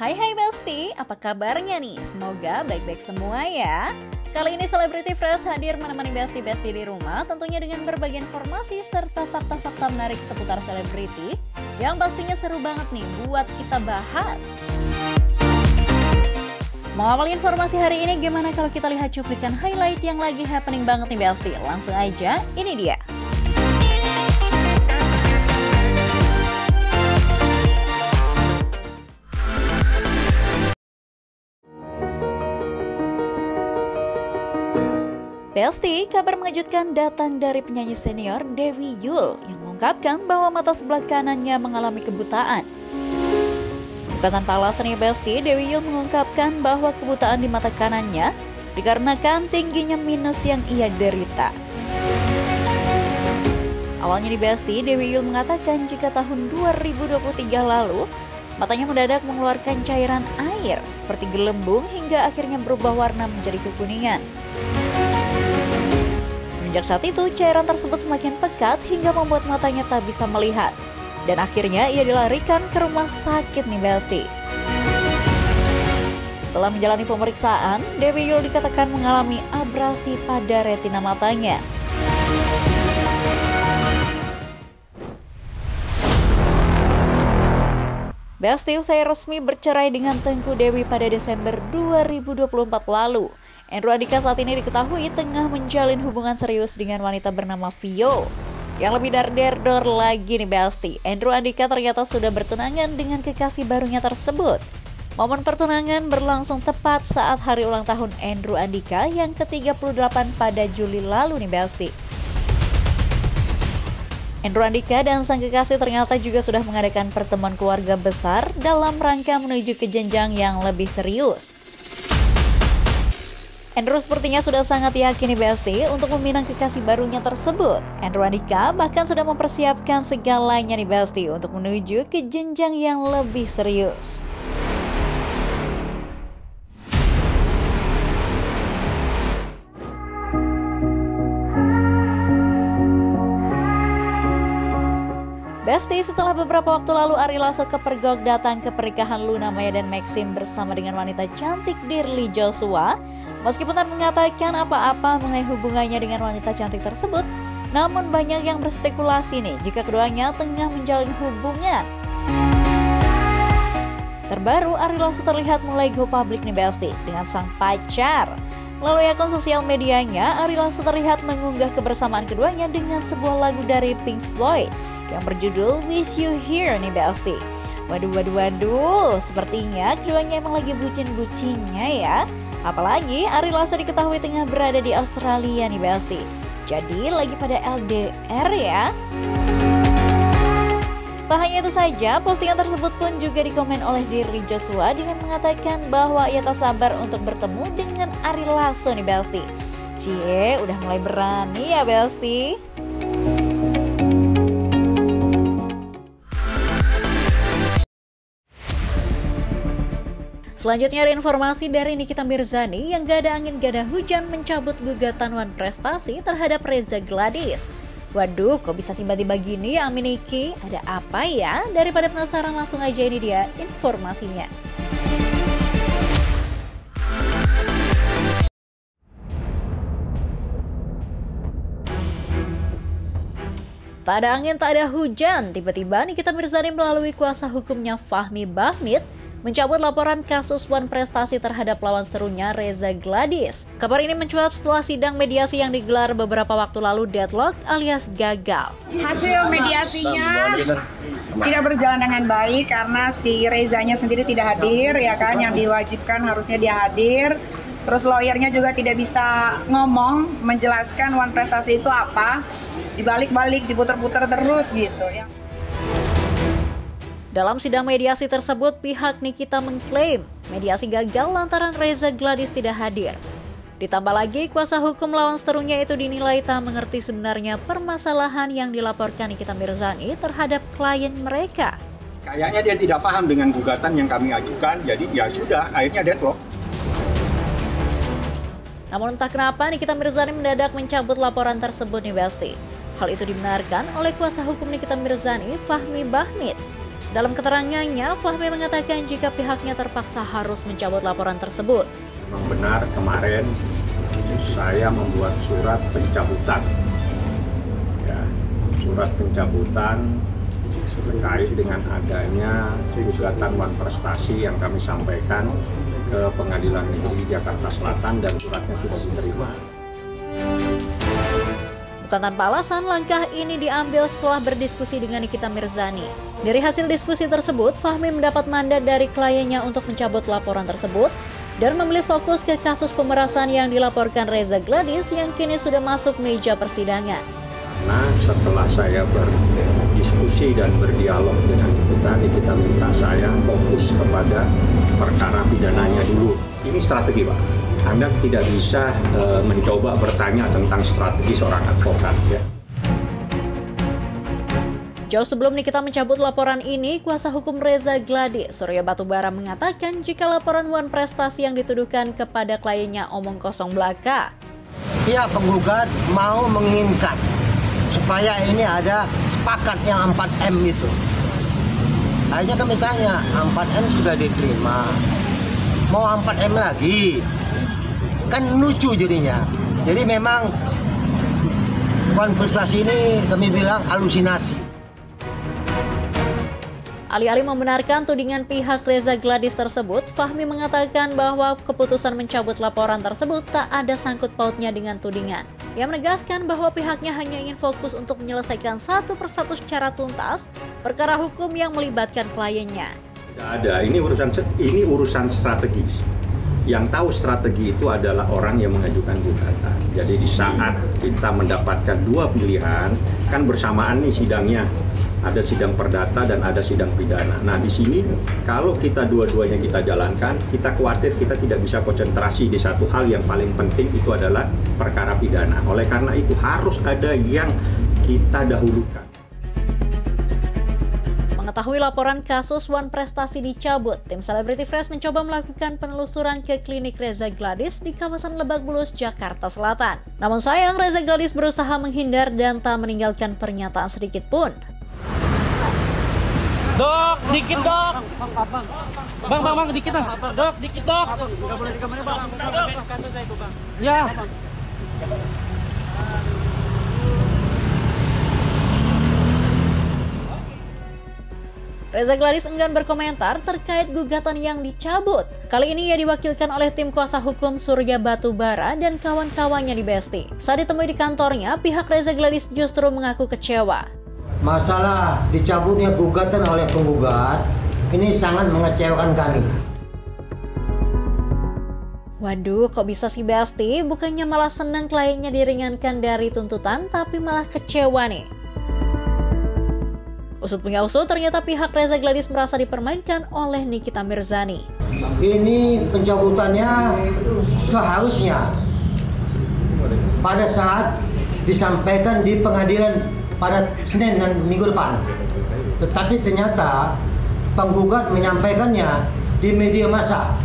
Hai Besti, apa kabarnya nih? Semoga baik-baik semua ya. Kali ini Celebrity Fresh hadir menemani Besti-Besti di rumah, tentunya dengan berbagai informasi serta fakta-fakta menarik seputar selebriti yang pastinya seru banget nih buat kita bahas. Mau awal informasi hari ini gimana kalau kita lihat cuplikan highlight yang lagi happening banget nih Besti? Langsung aja, ini dia. Besti, kabar mengejutkan datang dari penyanyi senior Dewi Yull yang mengungkapkan bahwa mata sebelah kanannya mengalami kebutaan. Bukan tanpa alasan ya Besti, Dewi Yull mengungkapkan bahwa kebutaan di mata kanannya dikarenakan tingginya minus yang ia derita. Awalnya di Besti, Dewi Yull mengatakan jika tahun 2023 lalu matanya mendadak mengeluarkan cairan air seperti gelembung hingga akhirnya berubah warna menjadi kekuningan. Sejak saat itu, cairan tersebut semakin pekat hingga membuat matanya tak bisa melihat. Dan akhirnya ia dilarikan ke rumah sakit nih Besti. Setelah menjalani pemeriksaan, Dewi Yull dikatakan mengalami abrasi pada retina matanya. Besti usai resmi bercerai dengan Tengku Dewi pada Desember 2024 lalu. Andrew Andika saat ini diketahui tengah menjalin hubungan serius dengan wanita bernama Vio. Yang lebih dar-der lagi nih Besti, Andrew Andika ternyata sudah bertunangan dengan kekasih barunya tersebut. Momen pertunangan berlangsung tepat saat hari ulang tahun Andrew Andika yang ke-38 pada Juli lalu nih Besti. Andrew Andika dan sang kekasih ternyata juga sudah mengadakan pertemuan keluarga besar dalam rangka menuju ke jenjang yang lebih serius. Andrew sepertinya sudah sangat yakin nih Besti untuk meminang kekasih barunya tersebut. Andrew Andika bahkan sudah mempersiapkan segalanya nih Besti untuk menuju ke jenjang yang lebih serius. Besti, setelah beberapa waktu lalu Ari Lasso kepergok datang ke pernikahan Luna Maya dan Maxim bersama dengan wanita cantik Dirly Joshua. Meskipun tak mengatakan apa-apa mengenai hubungannya dengan wanita cantik tersebut, namun banyak yang berspekulasi nih jika keduanya tengah menjalin hubungan. Terbaru, Ari Lasso terlihat mulai go public nih Besti dengan sang pacar. Lalu akun sosial medianya, Ari Lasso terlihat mengunggah kebersamaan keduanya dengan sebuah lagu dari Pink Floyd yang berjudul Wish You Here nih Besti. Waduh, sepertinya keduanya emang lagi bucin-bucinnya ya. Apalagi Ari Lasso diketahui tengah berada di Australia nih Besti. Jadi lagi pada LDR ya. Tak hanya itu saja, postingan tersebut pun juga dikomen oleh Dirly Joshua dengan mengatakan bahwa ia tak sabar untuk bertemu dengan Ari Lasso nih Besti. Cie, udah mulai berani ya Besti. Selanjutnya ada informasi dari Nikita Mirzani yang gak ada angin gak ada hujan mencabut gugatan Wan Prestasi terhadap Reza Gladys. Waduh, kok bisa tiba-tiba gini ya Niki? Ada apa ya? Daripada penasaran langsung aja ini dia informasinya. Tak ada angin, tak ada hujan. Tiba-tiba Nikita Mirzani melalui kuasa hukumnya Fahmi Bahmit mencabut laporan kasus Wan Prestasi terhadap lawan serunya Reza Gladys. Kabar ini mencuat setelah sidang mediasi yang digelar beberapa waktu lalu deadlock alias gagal. Hasil mediasinya tidak berjalan dengan baik karena si Rezanya sendiri tidak hadir, ya kan, yang diwajibkan harusnya dia hadir. Terus lawyernya juga tidak bisa ngomong, menjelaskan Wan Prestasi itu apa, dibalik-balik, diputer-puter terus gitu ya. Dalam sidang mediasi tersebut, pihak Nikita mengklaim mediasi gagal lantaran Reza Gladys tidak hadir. Ditambah lagi, kuasa hukum lawan seterunya itu dinilai tak mengerti sebenarnya permasalahan yang dilaporkan Nikita Mirzani terhadap klien mereka. Kayaknya dia tidak paham dengan gugatan yang kami ajukan, jadi ya sudah, akhirnya deadlock. Namun entah kenapa Nikita Mirzani mendadak mencabut laporan tersebut nih Besti. Hal itu dibenarkan oleh kuasa hukum Nikita Mirzani, Fahmi Bahmit. Dalam keterangannya, Fahmi mengatakan jika pihaknya terpaksa harus mencabut laporan tersebut. Memang benar kemarin saya membuat surat pencabutan. Ya, surat pencabutan terkait dengan adanya gugatan Wan Prestasi yang kami sampaikan ke Pengadilan Negeri Jakarta Selatan dan suratnya sudah diterima. Bukan tanpa alasan, langkah ini diambil setelah berdiskusi dengan Nikita Mirzani. Dari hasil diskusi tersebut, Fahmi mendapat mandat dari kliennya untuk mencabut laporan tersebut dan memilih fokus ke kasus pemerasan yang dilaporkan Reza Gladys yang kini sudah masuk meja persidangan. Nah, setelah saya berdiskusi dan berdialog dengan Nikita minta saya fokus kepada perkara pidananya dulu. Ini strategi, Pak. Anda tidak bisa mencoba bertanya tentang strategi seorang advokat, ya. Jauh sebelum Nikita mencabut laporan ini, kuasa hukum Reza Gladys, Surya Batubara, mengatakan jika laporan Wan Prestasi yang dituduhkan kepada kliennya omong kosong belaka. Pihak penggugat mau menginginkan supaya ini ada sepakat yang 4M itu. Akhirnya kami tanya, 4M sudah diterima, mau 4M lagi? Kan lucu jadinya. Jadi memang Wan Prestasi ini kami bilang halusinasi. Alih-alih membenarkan tudingan pihak Reza Gladys tersebut, Fahmi mengatakan bahwa keputusan mencabut laporan tersebut tak ada sangkut pautnya dengan tudingan. Ia menegaskan bahwa pihaknya hanya ingin fokus untuk menyelesaikan satu persatu secara tuntas perkara hukum yang melibatkan kliennya. Tidak ada, ini urusan strategis. Yang tahu strategi itu adalah orang yang mengajukan gugatan. Jadi di saat kita mendapatkan dua pilihan, kan bersamaan nih sidangnya. Ada sidang perdata dan ada sidang pidana. Nah, di sini kalau kita dua-duanya kita jalankan, kita khawatir kita tidak bisa konsentrasi di satu hal yang paling penting, itu adalah perkara pidana. Oleh karena itu harus ada yang kita dahulukan. Mengetahui laporan kasus Wan Prestasi dicabut, tim Celebrity Fresh mencoba melakukan penelusuran ke klinik Reza Gladys di kawasan Lebak Bulus, Jakarta Selatan. Namun sayang, Reza Gladys berusaha menghindar dan tak meninggalkan pernyataan sedikit pun. Dok, dikit dok. Bang, dikit dong. Dok, dikit dok. Enggak boleh di kamarnya, Bang. Kasus saya itu, Bang. Ya. Reza Gladys enggan berkomentar terkait gugatan yang dicabut. Kali ini ia diwakilkan oleh tim kuasa hukum Surya Batubara dan kawan-kawannya di Besti. Saat ditemui di kantornya, pihak Reza Gladys justru mengaku kecewa. Masalah dicabutnya gugatan oleh penggugat ini sangat mengecewakan kami. Waduh, kok bisa sih Besti? Bukannya malah senang kliennya diringankan dari tuntutan, tapi malah kecewa nih. Usut punya usut, ternyata pihak Reza Gladys merasa dipermainkan oleh Nikita Mirzani. Ini pencabutannya seharusnya pada saat disampaikan di pengadilan pada Senin dan minggu depan. Tetapi ternyata penggugat menyampaikannya di media massa.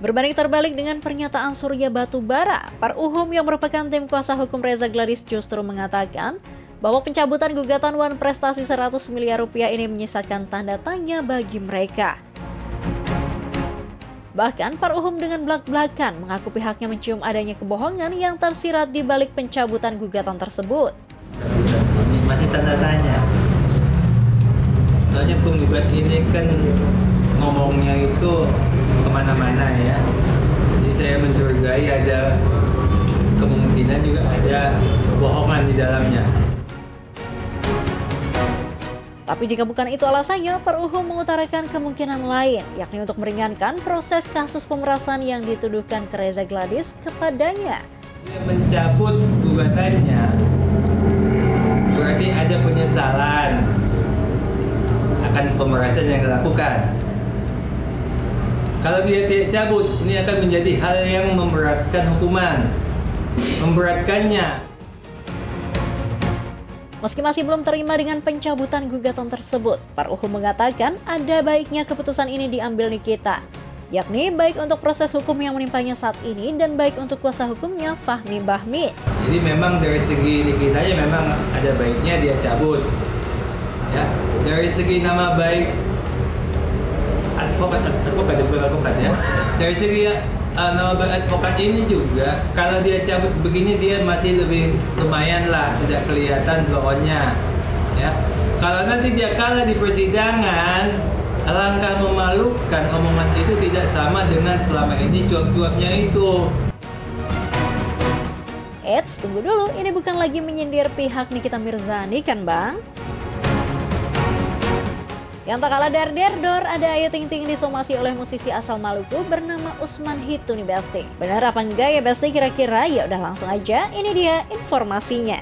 Berbanding terbalik dengan pernyataan Surya Batubara, Par Uhum yang merupakan tim kuasa hukum Reza Gladys justru mengatakan bahwa pencabutan gugatan Wan Prestasi 100 miliar rupiah ini menyisakan tanda tanya bagi mereka. Bahkan Par Uhum dengan belak-belakan mengaku pihaknya mencium adanya kebohongan yang tersirat di balik pencabutan gugatan tersebut. Masih tanda tanya. Soalnya penggugat ini kan ngomongnya itu kemana-mana ya. Jadi saya mencurigai ada kemungkinan juga ada kebohongan di dalamnya. Tapi jika bukan itu alasannya, Par Uhum mengutarakan kemungkinan lain, yakni untuk meringankan proses kasus pemerasan yang dituduhkan ke Reza Gladys kepadanya. Dia mencabut gugatannya, berarti ada penyesalan akan pemerasan yang dilakukan. Kalau dia tidak cabut, ini akan menjadi hal yang memberatkan hukuman, memberatkannya. Meski masih belum terima dengan pencabutan gugatan tersebut, Par Uhum mengatakan ada baiknya keputusan ini diambil Nikita, yakni baik untuk proses hukum yang menimpanya saat ini dan baik untuk kuasa hukumnya Fahmi Bahmid. Jadi memang dari segi Nikitanya memang ada baiknya dia cabut, ya. dari segi nama baik advokat ya. Dari segi nama baik advokat ini juga, kalau dia cabut begini dia masih lebih lumayan lah, tidak kelihatan blow-on-nya. Ya. Kalau nanti dia kalah di persidangan, alangkah memalukan omongan itu tidak sama dengan selama ini cuap-cuapnya itu. Eits, tunggu dulu, ini bukan lagi menyindir pihak Nikita Mirzani kan Bang? Yang tak kalah dar-der-dor, ada Ayu Ting Ting disomasi oleh musisi asal Maluku bernama Usman Hitu nih Besti. Benar apa enggak ya Besti kira-kira? Ya udah langsung aja, ini dia informasinya.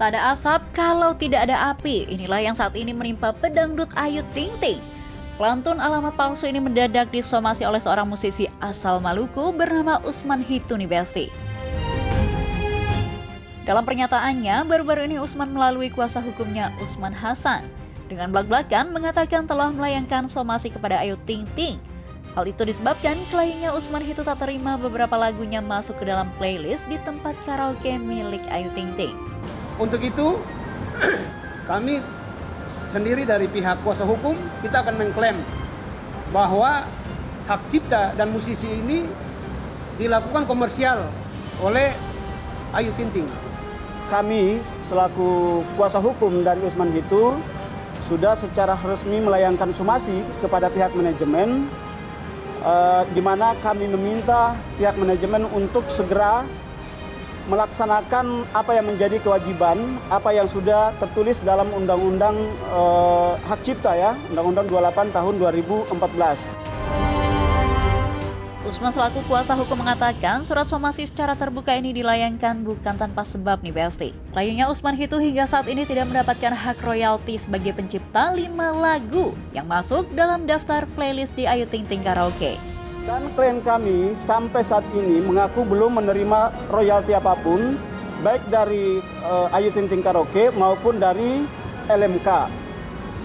Tak ada asap kalau tidak ada api. Inilah yang saat ini menimpa pedangdut Ayu Ting Ting. Pelantun alamat palsu ini mendadak disomasi oleh seorang musisi asal Maluku bernama Usman Hitu nih Besti. Dalam pernyataannya, baru-baru ini Usman melalui kuasa hukumnya Usman Hasan dengan blak-blakan mengatakan telah melayangkan somasi kepada Ayu Ting Ting. Hal itu disebabkan kliennya Usman Hitu tak terima beberapa lagunya masuk ke dalam playlist di tempat karaoke milik Ayu Ting Ting. Untuk itu, kami sendiri dari pihak kuasa hukum, kita akan mengklaim bahwa hak cipta dan musisi ini dilakukan komersial oleh Ayu Ting Ting. Kami selaku kuasa hukum dari Usman Hitu sudah secara resmi melayangkan somasi kepada pihak manajemen, di mana kami meminta pihak manajemen untuk segera melaksanakan apa yang menjadi kewajiban, apa yang sudah tertulis dalam Undang-Undang Hak Cipta ya, Undang-Undang 28 tahun 2014. Usman selaku kuasa hukum mengatakan surat somasi secara terbuka ini dilayangkan bukan tanpa sebab nih Besti. Kliennya Usman Hitu hingga saat ini tidak mendapatkan hak royalti sebagai pencipta 5 lagu yang masuk dalam daftar playlist di Ayu Ting Ting Karaoke. Dan klien kami sampai saat ini mengaku belum menerima royalti apapun, baik dari Ayu Ting Ting Karaoke maupun dari LMK.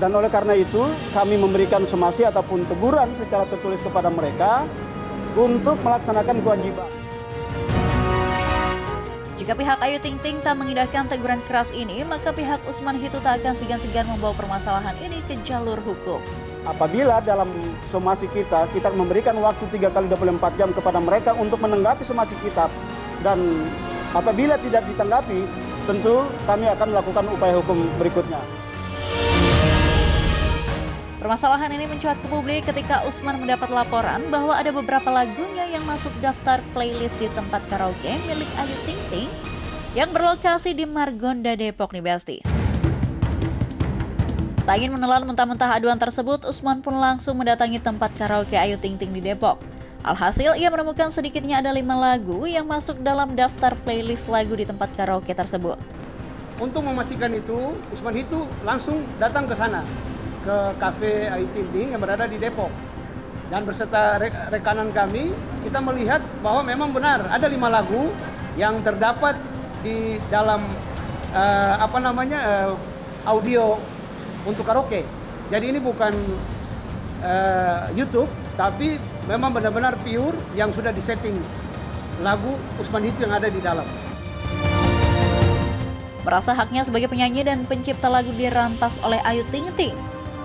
Dan oleh karena itu, kami memberikan somasi ataupun teguran secara tertulis kepada mereka untuk melaksanakan kewajiban. Jika pihak Ayu Ting Ting tak mengindahkan teguran keras ini, maka pihak Usman Hitu tak akan segan-segan membawa permasalahan ini ke jalur hukum. Apabila dalam somasi kita memberikan waktu 3 kali 24 jam kepada mereka untuk menanggapi somasi kita, dan apabila tidak ditanggapi, tentu kami akan melakukan upaya hukum berikutnya. Permasalahan ini mencuat ke publik ketika Usman mendapat laporan bahwa ada beberapa lagunya yang masuk daftar playlist di tempat karaoke milik Ayu Ting Ting yang berlokasi di Margonda, Depok nih Besti. Tak ingin menelan mentah-mentah aduan tersebut, Usman pun langsung mendatangi tempat karaoke Ayu Ting Ting di Depok. Alhasil, ia menemukan sedikitnya ada 5 lagu yang masuk dalam daftar playlist lagu di tempat karaoke tersebut. Untuk memastikan itu, Usman Hitu langsung datang ke sana, ke kafe Ayu Ting Ting yang berada di Depok. Dan berserta rekanan kami, kita melihat bahwa memang benar ada 5 lagu yang terdapat di dalam audio untuk karaoke. Jadi ini bukan YouTube, tapi memang benar-benar pure yang sudah disetting lagu Usman Hitu yang ada di dalam. Merasa haknya sebagai penyanyi dan pencipta lagu dirampas oleh Ayu Ting Ting,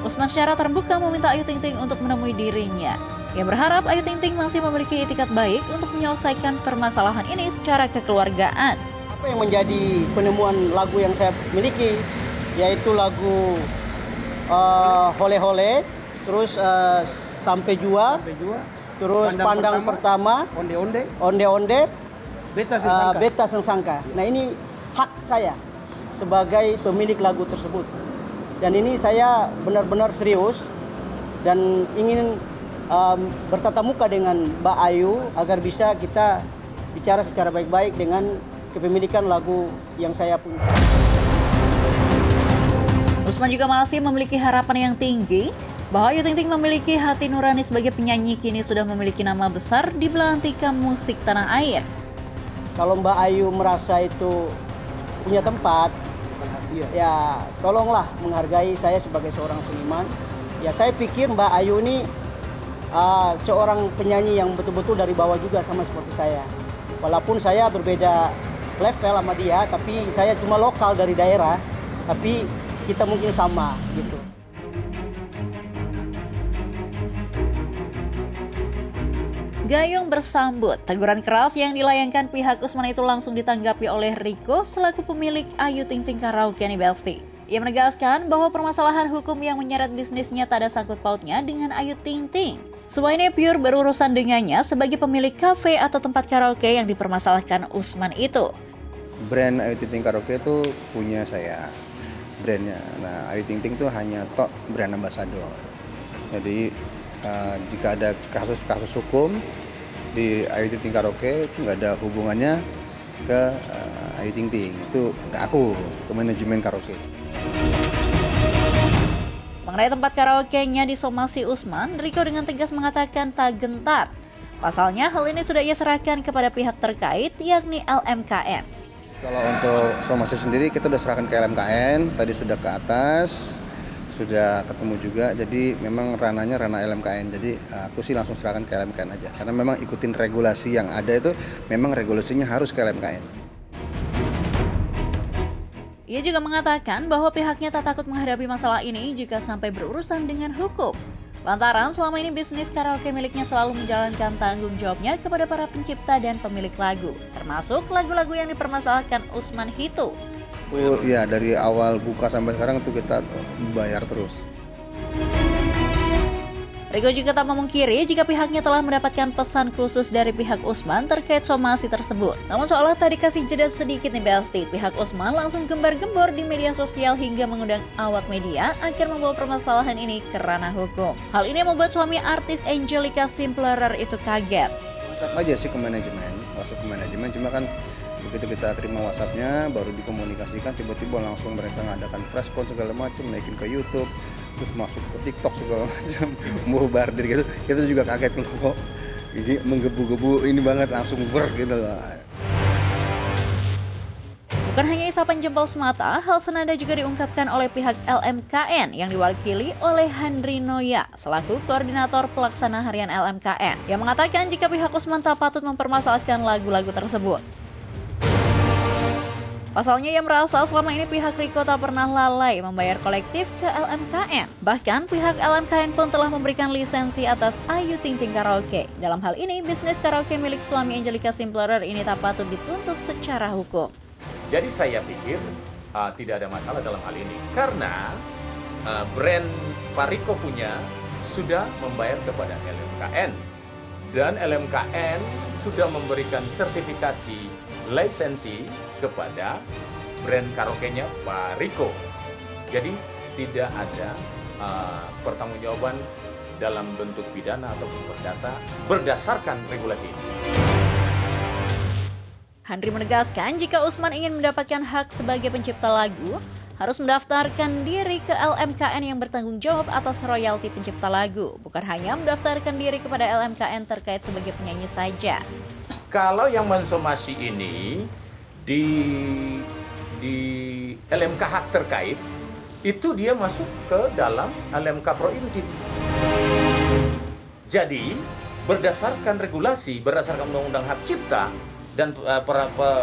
Usman secara terbuka meminta Ayu Ting Ting untuk menemui dirinya. Ia berharap Ayu Ting Ting masih memiliki itikat baik untuk menyelesaikan permasalahan ini secara kekeluargaan. Apa yang menjadi penemuan lagu yang saya miliki, yaitu lagu Hole Hole, terus Sampai Jua, terus Pandang Pertama, Onde Onde, Beta Sengsangka. Nah, ini hak saya sebagai pemilik lagu tersebut. Dan ini saya benar-benar serius dan ingin bertatap muka dengan Mbak Ayu agar bisa kita bicara secara baik-baik dengan kepemilikan lagu yang saya punya. Usman juga masih memiliki harapan yang tinggi bahwa Ayu Ting Ting memiliki hati nurani sebagai penyanyi, kini sudah memiliki nama besar di belantika musik tanah air. Kalau Mbak Ayu merasa itu punya tempat, Iya. Ya tolonglah menghargai saya sebagai seorang seniman. Ya saya pikir Mbak Ayu ini seorang penyanyi yang betul-betul dari bawah juga sama seperti saya. Walaupun saya berbeda level sama dia, tapi saya cuma lokal dari daerah, tapi kita mungkin sama gitu. Gayung bersambut, teguran keras yang dilayangkan pihak Usman itu langsung ditanggapi oleh Rico selaku pemilik Ayu Ting Ting Karaoke nih Besti. Ia menegaskan bahwa permasalahan hukum yang menyeret bisnisnya tak ada sangkut pautnya dengan Ayu Ting Ting. Semua ini pure berurusan dengannya sebagai pemilik kafe atau tempat karaoke yang dipermasalahkan Usman itu. Brand Ayu Ting Ting Karaoke itu punya saya, brandnya. Nah, Ayu Ting Ting itu hanya brand ambassador. Jadi jika ada kasus-kasus hukum di Ayu Ting Ting Karaoke itu nggak ada hubungannya ke Ayu Ting Ting, itu ke aku, ke manajemen karaoke. Mengenai tempat karaoke-nya disomasi Usman, Rico dengan tegas mengatakan tak gentar. Pasalnya hal ini sudah ia serahkan kepada pihak terkait yakni LMKN. Kalau untuk somasi sendiri kita sudah serahkan ke LMKN, tadi sudah ke atas, sudah ketemu juga, jadi memang ranahnya ranah LMKN, jadi aku sih langsung serahkan ke LMKN aja, karena memang ikutin regulasi yang ada itu, memang regulasinya harus ke LMKN. Ia juga mengatakan bahwa pihaknya tak takut menghadapi masalah ini jika sampai berurusan dengan hukum. Lantaran selama ini bisnis karaoke miliknya selalu menjalankan tanggung jawabnya kepada para pencipta dan pemilik lagu, termasuk lagu-lagu yang dipermasalahkan Usman itu. Ya, dari awal buka sampai sekarang itu kita bayar terus. Rico juga tak memungkiri jika pihaknya telah mendapatkan pesan khusus dari pihak Usman terkait somasi tersebut. Namun seolah tadi kasih jeda sedikit nih Besti, pihak Usman langsung gembar-gembor di media sosial hingga mengundang awak media agar membawa permasalahan ini ke ranah hukum. Hal ini membuat suami artis Angelica Simplerer itu kaget. WhatsApp aja sih ke manajemen, cuma kan begitu kita terima WhatsApp-nya baru dikomunikasikan, tiba-tiba langsung mereka ngadakan freshcon segala macam, naikin ke YouTube, terus masuk ke TikTok segala macam, mau bardir gitu. Kita juga kaget kok, ini menggebu-gebu ini banget, langsung gitu loh. Bukan hanya isapan jempol semata, hal senada juga diungkapkan oleh pihak LMKN yang diwakili oleh Handri Noya selaku koordinator pelaksana harian LMKN yang mengatakan jika pihak Usman tak patut mempermasalahkan lagu-lagu tersebut. Pasalnya ia merasa selama ini pihak Rico tak pernah lalai membayar kolektif ke LMKN. Bahkan pihak LMKN pun telah memberikan lisensi atas Ayu Ting Ting Karaoke. Dalam hal ini, bisnis karaoke milik suami Angelica Simplerer ini tak patut dituntut secara hukum. Jadi saya pikir tidak ada masalah dalam hal ini. Karena brand Pak Rico punya sudah membayar kepada LMKN. Dan LMKN sudah memberikan sertifikasi lisensi kepada brand karaoke-nya Pak Rico. Jadi tidak ada pertanggungjawaban dalam bentuk pidana ataupun perdata berdasarkan regulasi ini. Handri menegaskan jika Usman ingin mendapatkan hak sebagai pencipta lagu, harus mendaftarkan diri ke LMKN yang bertanggung jawab atas royalti pencipta lagu, bukan hanya mendaftarkan diri kepada LMKN terkait sebagai penyanyi saja. Kalau yang mensomasi ini di LMK hak terkait, itu dia masuk ke dalam LMK Prointip. Jadi, berdasarkan regulasi, berdasarkan undang-undang hak cipta, dan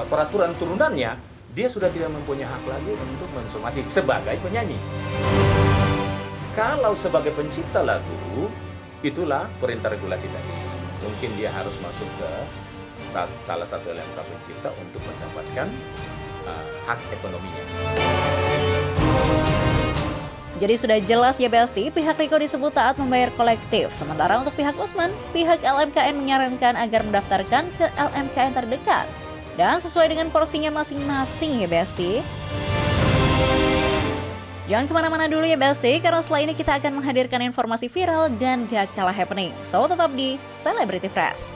peraturan turunannya, dia sudah tidak mempunyai hak lagi untuk mensomasi sebagai penyanyi. Kalau sebagai pencipta lagu, itulah perintah regulasi tadi. Mungkin dia harus masuk ke salah satu LMK pencipta untuk mendapatkan hak ekonominya. Jadi sudah jelas ya Besti, pihak Rico disebut taat membayar kolektif. Sementara untuk pihak Usman, pihak LMKN menyarankan agar mendaftarkan ke LMKN terdekat. Dan sesuai dengan porsinya masing-masing ya Besti. Jangan kemana-mana dulu ya Besti, karena setelah ini kita akan menghadirkan informasi viral dan gak kalah happening. So tetap di Celebrity Fresh.